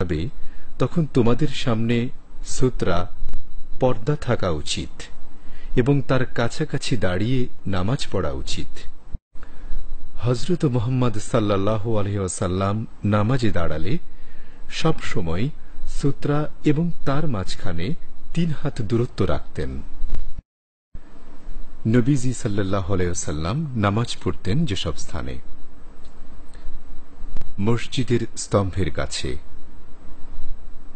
যাবে তখন তোমাদের সামনে সুতরা পর্দা থাকা উচিত এবং তার কাছাকাছি দাঁড়িয়ে নামাজ পড়া উচিত। হযরত মুহাম্মদ সাল্লাল্লাহু আলাইহি ওয়াসাল্লাম নামাজে দাঁড়ালে সব সময় সুতরা এবং তার মাঝখানে 3 হাত দূরত্ব রাখতেন। নবীজি সাল্লাল্লাহু আলাইহি ওয়াসাল্লাম নামাজ পড়তেন যেসব স্থানে: মসজিদের স্তম্ভের কাছে,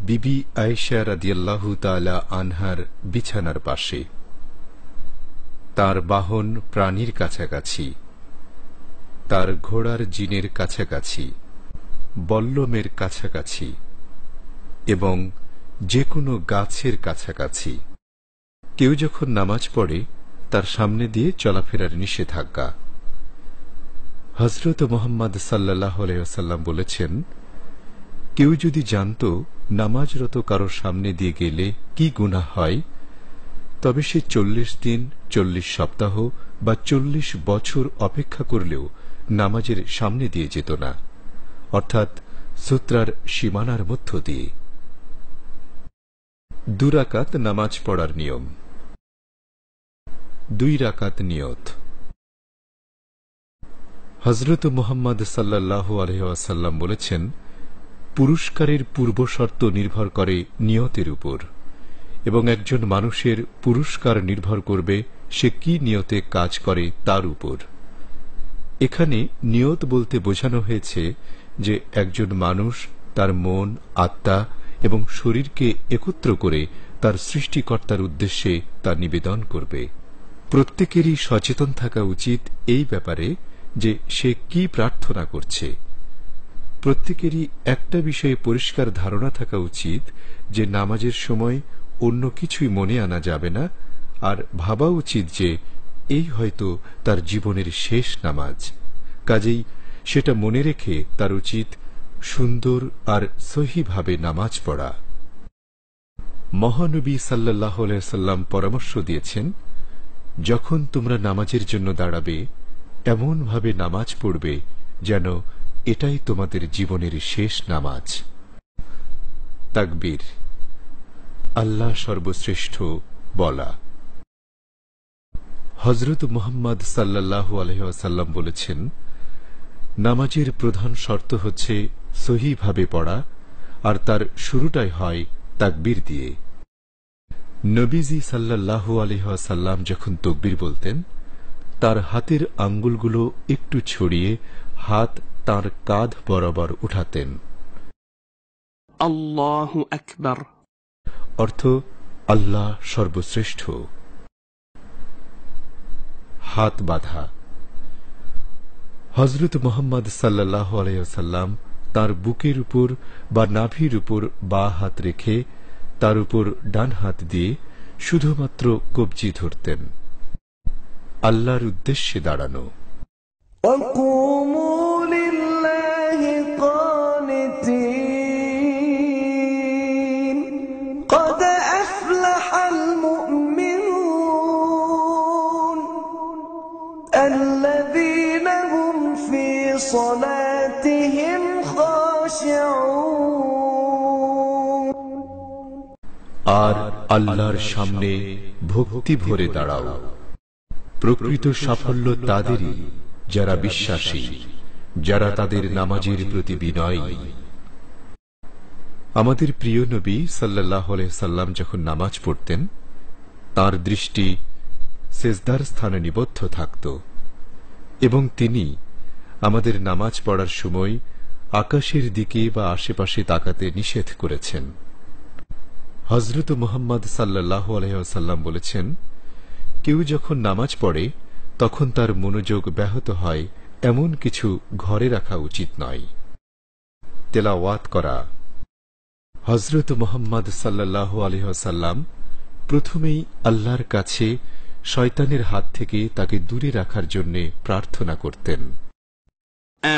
বিবি আয়েশা রাদিয়াল্লাহু তাআলা আনহার বিছানার পাশে, তার বাহন প্রাণীর কাছাকাছি, তার ঘোড়ার জিনের কাছাকাছি, বল্লমের কাছাকাছি এবং যে কোনো গাছের কাছাকাছি। কেউ যখন নামাজ পড়ে তার সামনে দিয়ে চলাফেরার নিষেধাজ্ঞা। হযরত মুহাম্মদ সাল্লাল্লাহু আলাইহি ওয়াসাল্লাম বলেছেন, কেউ যদি জানত নামাজরত কারো সামনে দিয়ে গেলে কি গুনাহ হয়, তবে সে 40 দিন, 40 সপ্তাহ বা 40 বছর অপেক্ষা করলেও নামাজের সামনে দিয়ে যেত না, অর্থাৎ সুতরার সীমানার মধ্য দিয়ে। 2 রাকাত নামাজ পড়ার নিয়ম। 2 রাকাত নিয়ত। হযরত মুহাম্মদ সাল্লাল্লাহু আলাইহি ওয়াসাল্লাম বলেছেন, পুরস্কারের পূর্বশর্ত নির্ভর করে নিয়তের উপর, এবং একজন মানুষের পুরস্কার নির্ভর করবে সে কি নিয়তে কাজ করে তার উপর। এখানে নিয়ত বলতে বোঝানো হয়েছে যে একজন মানুষ তার মন, আত্মা এবং শরীরকে একত্র করে তার সৃষ্টিকর্তার উদ্দেশ্যে তা নিবেদন করবে। প্রত্যেকেরই সচেতন থাকা উচিত এই ব্যাপারে যে সে কি প্রার্থনা করছে। প্রত্যেকেরই একটা বিষয়ে পরিষ্কার ধারণা থাকা উচিত যে নামাজের সময় অন্য কিছুই মনে আনা যাবে না, আর ভাবা উচিত যে এই হয়তো তার জীবনের শেষ নামাজ। কাজেই সেটা মনে রেখে তার উচিত সুন্দর আর সহিভাবে নামাজ পড়া। মহানবী সাল্লাল্লাহু আলাইহি ওয়াসাল্লাম পরামর্শ দিয়েছেন, যখন তোমরা নামাজের জন্য দাঁড়াবে এমন ভাবে নামাজ পড়বে যেন এটাই তোমাদের জীবনের শেষ নামাজ। তাকবীর, আল্লাহ সর্বশ্রেষ্ঠ বলা। হযরত মুহাম্মদ সাল্লাল্লাহু আলাইহি ওয়াসাল্লাম বলেছেন, নামাজের প্রধান শর্ত হচ্ছে সহিভাবে পড়া, আর তার শুরুটাই হয় তাকবীর দিয়ে। নবীজি সাল্লাল্লাহু আলাইহি ওয়াসাল্লাম যখন তাকবীর বলতেন, তার হাতের আঙ্গুলগুলো একটু ছড়িয়ে হাত তার কাঁধ বরাবর উঠাতেন। আল্লাহু আকবার অর্থ আল্লাহ সর্বশ্রেষ্ঠ। হাত বাঁধা। হযরত মুহাম্মদ সাল্লাল্লাহু আলাইহি ওয়াসাল্লাম তার বুকের উপর বা নাভির উপর বাঁ হাত রেখে তার উপর ডান হাত দিয়ে শুধুমাত্র কবজি ধরতেন। আল্লাহর উদ্দেশ্যে দাঁড়ানো। আর আল্লাহর সামনে ভক্তি ভরে দাঁড়াও। প্রকৃত সাফল্য তাদেরই যারা বিশ্বাসী, যারা তাদের নামাজের প্রতি বিনয়ী। আমাদের প্রিয় নবী সাল্লাল্লাহু আলাইহি সাল্লাম যখন নামাজ পড়তেন তার দৃষ্টি সিজদার স্থানে নিবদ্ধ থাকত, এবং তিনি আমাদের নামাজ পড়ার সময় আকাশের দিকে বা আশেপাশে তাকাতে নিষেধ করেছেন। হযরত মুহাম্মদ সাল্লাল্লাহু আলাইহি ওয়াসাল্লাম বলেছেন, কেউ যখন নামাজ পড়ে তখন তার মনোযোগ ব্যাহত হয় এমন কিছু ঘরে রাখা উচিত নয়। তেলাওয়াত করা। হযরত মুহাম্মদ সাল্লাল্লাহু আলাইহি ওয়াসাল্লাম প্রথমেই আল্লাহর কাছে শয়তানের হাত থেকে তাকে দূরে রাখার জন্য প্রার্থনা করতেন।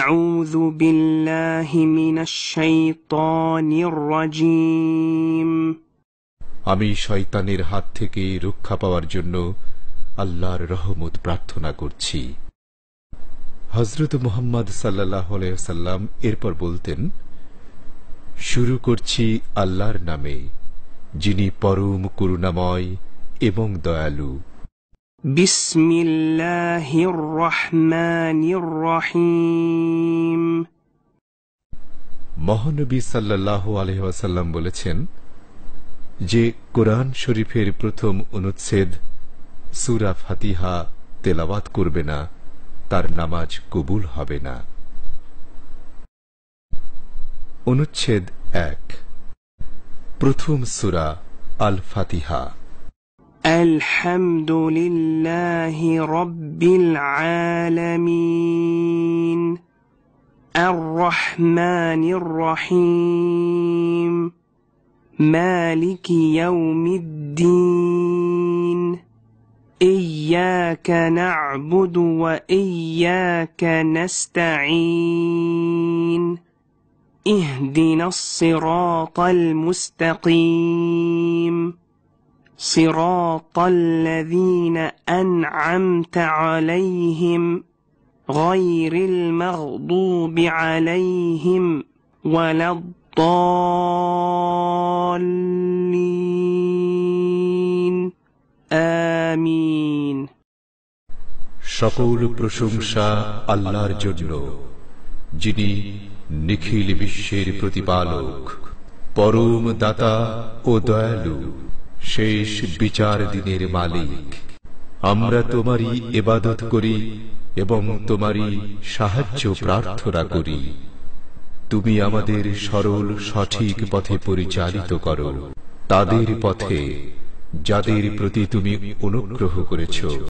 আউযু বিল্লাহি মিনাশ শাইতানির রাজীম। আমি শয়তানের হাত থেকে রক্ষা পাওয়ার জন্য আল্লাহর রহমত প্রার্থনা করছি। হযরত মুহাম্মদ সাল্লাল্লাহু আলাইহি ওয়াসাল্লাম এরপর বলতেন, শুরু করছি আল্লাহর নামে, যিনি পরম করুণাময় এবং দয়ালু। বিসমিল্লাহির রহমানির রহিম। মহানবী সাল্লাল্লাহু আলাইহি ওয়াসাল্লাম বলেছেন, যে কোরআন শরীফের প্রথম অনুচ্ছেদ সূরা ফাতিহা তেলাওয়াত করবে না, তার নামাজ কবুল হবে না। অনুচ্ছেদ 1। প্রথম সূরা আল ফাতিহা। আলহামদুলিল্লাহি রাব্বিল আলামিন আর রহমানির রহিম মালিকি ইয়াউমিদ্দিন إياك نعبد وإياك نستعين اهدنا الصراط المستقيم صراط الذين أنعمت عليهم غير المغضوب عليهم ولا الضالين আমিন। সকল প্রশংসা আল্লাহর জন্য, যিনি নিখিল বিশ্বের প্রতিপালক, পরম দাতা ও দয়ালু, শেষ বিচার দিনের মালিক। আমরা তোমারই ইবাদত করি এবং তোমারই সাহায্য প্রার্থনা করি। তুমি আমাদের সরল সঠিক পথে পরিচালিত করো, তাদের পথে যাদের প্রতি তুমি অনুগ্রহ করেছ।